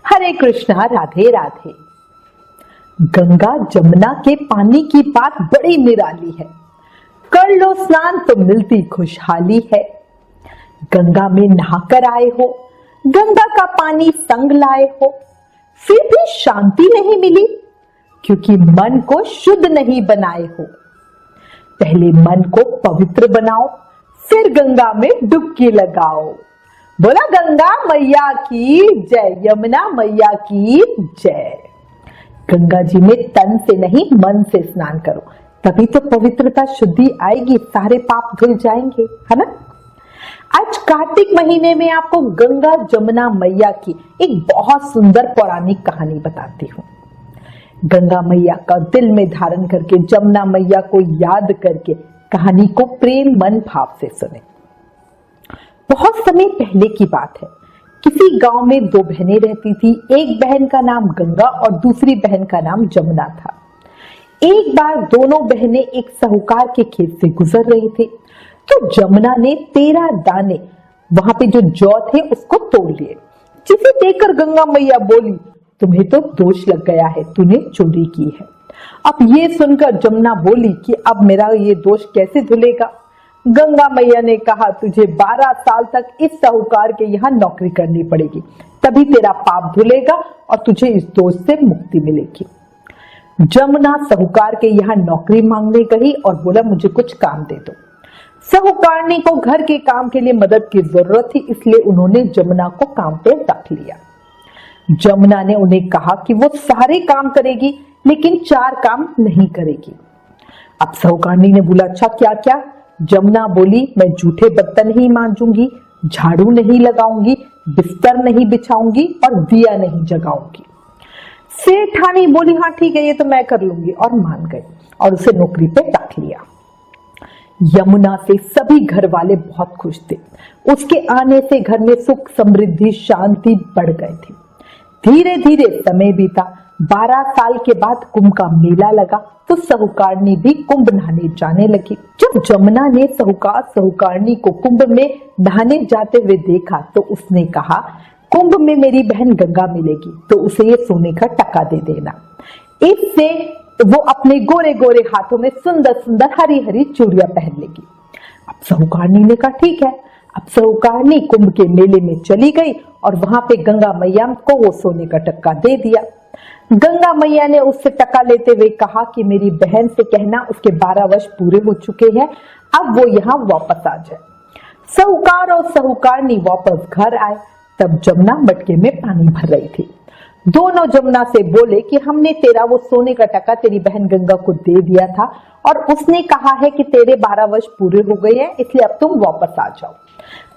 हरे कृष्णा, राधे राधे। गंगा जमुना के पानी की बात बड़ी निराली है। कर लो स्नान तो मिलती खुशहाली है। गंगा में नहाकर आए हो, गंगा का पानी संग लाए हो, फिर भी शांति नहीं मिली क्योंकि मन को शुद्ध नहीं बनाए हो। पहले मन को पवित्र बनाओ, फिर गंगा में डुबकी लगाओ। बोला गंगा मैया की जय, यमुना मैया की जय। गंगा जी में तन से नहीं मन से स्नान करो, तभी तो पवित्रता शुद्धि आएगी, सारे पाप धुल जाएंगे, है ना। आज कार्तिक महीने में आपको गंगा जमुना मैया की एक बहुत सुंदर पौराणिक कहानी बताती हूँ। गंगा मैया का दिल में धारण करके, जमुना मैया को याद करके कहानी को प्रेम मन भाव से सुने। बहुत समय पहले की बात है। किसी गांव में दो बहनें रहती थी। एक बहन का नाम गंगा और दूसरी बहन का नाम जमुना था। एक बार दोनों बहनें एक साहूकार के खेत से गुजर रही थी, तो जमुना ने 13 दाने वहां पे जो जौ थे उसको तोड़ लिए, जिसे देखकर गंगा मैया बोली, तुम्हें तो दोष लग गया है, तूने चोरी की है। अब ये सुनकर जमुना बोली कि अब मेरा ये दोष कैसे धुलेगा। गंगा मैया ने कहा, तुझे 12 साल तक इस साहूकार के यहाँ नौकरी करनी पड़ेगी, तभी तेरा पाप धुलेगा और तुझे इस दोष से मुक्ति मिलेगी। जमुना साहूकार के यहाँ नौकरी मांगने गई और बोला, मुझे कुछ काम दे दो। साहूकारनी को घर के काम के लिए मदद की जरूरत थी, इसलिए उन्होंने जमुना को काम पे रख लिया। जमुना ने उन्हें कहा कि वो सारे काम करेगी लेकिन 4 काम नहीं करेगी। अब साहूकारनी ने बोला, अच्छा क्या क्या? जमुना बोली, मैं जूठे बर्तन नहीं मांजूंगी, झाड़ू नहीं लगाऊंगी, बिस्तर नहीं बिछाऊंगी और दिया नहीं जगाऊंगी। सेठानी बोली, हाँ ठीक है, ये तो मैं कर लूंगी, और मान गई और उसे नौकरी पे रख लिया। यमुना से सभी घर वाले बहुत खुश थे। उसके आने से घर में सुख समृद्धि शांति बढ़ गए थे। धीरे धीरे समय बीता। 12 साल के बाद कुंभ का मेला लगा तो साहूकारनी भी कुंभ नहाने जाने लगी। जब जमुना ने साहूकारनी को कुंभ में नहाने जाते हुए देखा तो उसने कहा, कुंभ में मेरी बहन गंगा मिलेगी तो उसे ये सोने का टका दे देना। इससे वो अपने गोरे गोरे हाथों में सुंदर सुंदर हरी हरी चूड़ियां पहन लेगी। अब साहूकारनी ने कहा, ठीक है। अब साहूकारनी कुंभ के मेले में चली गई और वहां पे गंगा मैया को वो सोने का टक्का दे दिया। गंगा मैया ने उससे टका लेते हुए कहा कि मेरी बहन से कहना उसके 12 वर्ष पूरे हो चुके हैं, अब वो यहाँ वापस आ जाए। साहूकार और साहूकारनी वापस घर आए। तब जमुना मटके में पानी भर रही थी। दोनों जमुना से बोले कि हमने तेरा वो सोने का टका तेरी बहन गंगा को दे दिया था और उसने कहा है कि तेरे 12 वर्ष पूरे हो गए हैं, इसलिए अब तुम वापस आ जाओ।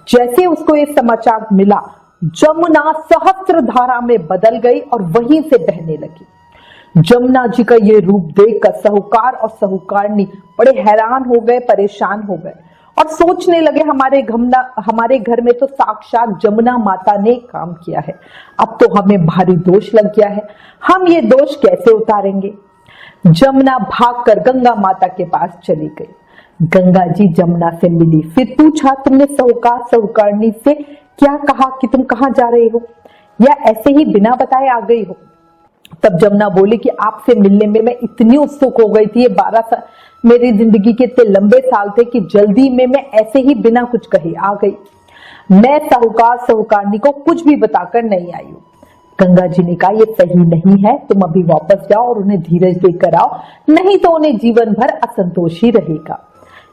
जैसे उसको ये समाचार मिला, जमुना सहस्त्र धारा में बदल गई और वहीं से बहने लगी। जमुना जी का ये रूप देखकर साहूकार और साहूकारनी बड़े हैरान हो गए, परेशान हो गए और सोचने लगे, हमारे घर में तो साक्षात जमुना माता ने काम किया है, अब तो हमें भारी दोष लग गया है, हम ये दोष कैसे उतारेंगे। जमुना भागकर गंगा माता के पास चली गई। गंगा जी जमुना से मिली, फिर पूछा, तुमने साहूकारनी से क्या कहा कि तुम कहाँ जा रही हो, या ऐसे ही बिना बताए आ गई हो। तब जमुना बोली कि आपसे मिलने में मैं इतनी उत्सुक हो गई थी, ये 12 साल मेरी जिंदगी के इतने लंबे साल थे कि जल्दी में मैं ऐसे ही बिना कुछ कहे आ गई। मैं साहूकारनी को कुछ भी बताकर नहीं आई हूँ। गंगा जी ने कहा, ये सही नहीं है, तुम अभी वापस जाओ और उन्हें धीरज देकर आओ, नहीं तो उन्हें जीवन भर असंतोष ही रहेगा।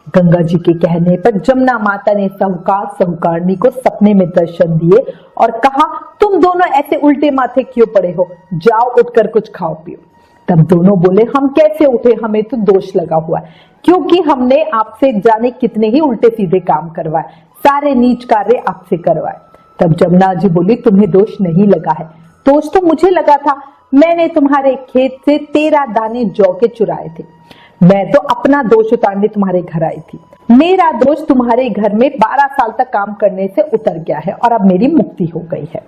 गंगा जी के कहने पर जमुना माता ने साहूकारनी को सपने में दर्शन दिए और कहा, तुम दोनों ऐसे उल्टे माथे क्यों पड़े हो, जाओ उठकर कुछ खाओ पियो। तब दोनों बोले, हम कैसे उठे, हमें तो दोष लगा हुआ है, क्योंकि हमने आपसे जाने कितने ही उल्टे सीधे काम करवाए, सारे नीच कार्य आपसे करवाए। तब जमुना जी बोली, तुम्हें दोष नहीं लगा है, दोष तो मुझे लगा था। मैंने तुम्हारे खेत से 13 दाने जौ के चुराए थे, मैं तो अपना दोष उतारने तुम्हारे घर आई थी। मेरा दोष तुम्हारे घर में 12 साल तक काम करने से उतर गया है और अब मेरी मुक्ति हो गई है।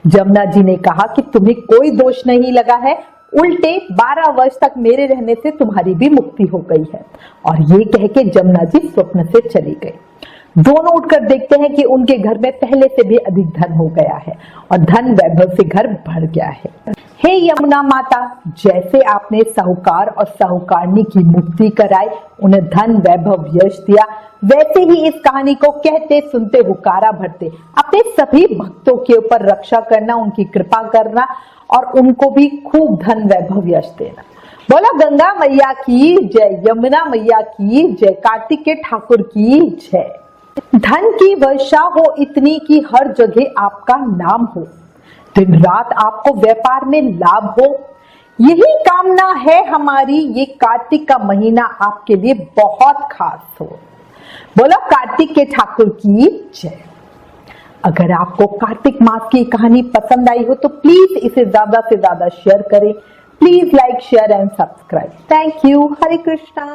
जमुना जी ने कहा कि तुम्हें कोई दोष नहीं लगा है, उल्टे 12 वर्ष तक मेरे रहने से तुम्हारी भी मुक्ति हो गई है। और ये कह के जमुना जी स्वप्न से चली गई। दोनों उठकर देखते हैं कि उनके घर में पहले से भी अधिक धन हो गया है और धन वैभव से घर भर गया है। हे यमुना माता, जैसे आपने साहूकार और साहूकारनी की मुक्ति कराई, उन्हें धन वैभव यश दिया, वैसे ही इस कहानी को कहते सुनते हुकारा भरते अपने सभी भक्तों के ऊपर रक्षा करना, उनकी कृपा करना और उनको भी खूब धन वैभव यश देना। बोला गंगा मैया की जय, यमुना मैया की जय, कार्तिक के ठाकुर की जय। धन की वर्षा हो इतनी कि हर जगह आपका नाम हो, दिन रात आपको व्यापार में लाभ हो, यही कामना है हमारी। ये कार्तिक का महीना आपके लिए बहुत खास हो। बोलो कार्तिक के ठाकुर की जय। अगर आपको कार्तिक मास की कहानी पसंद आई हो तो प्लीज इसे ज्यादा से ज्यादा शेयर करें। Please like, share and subscribe. Thank you. Hare Krishna.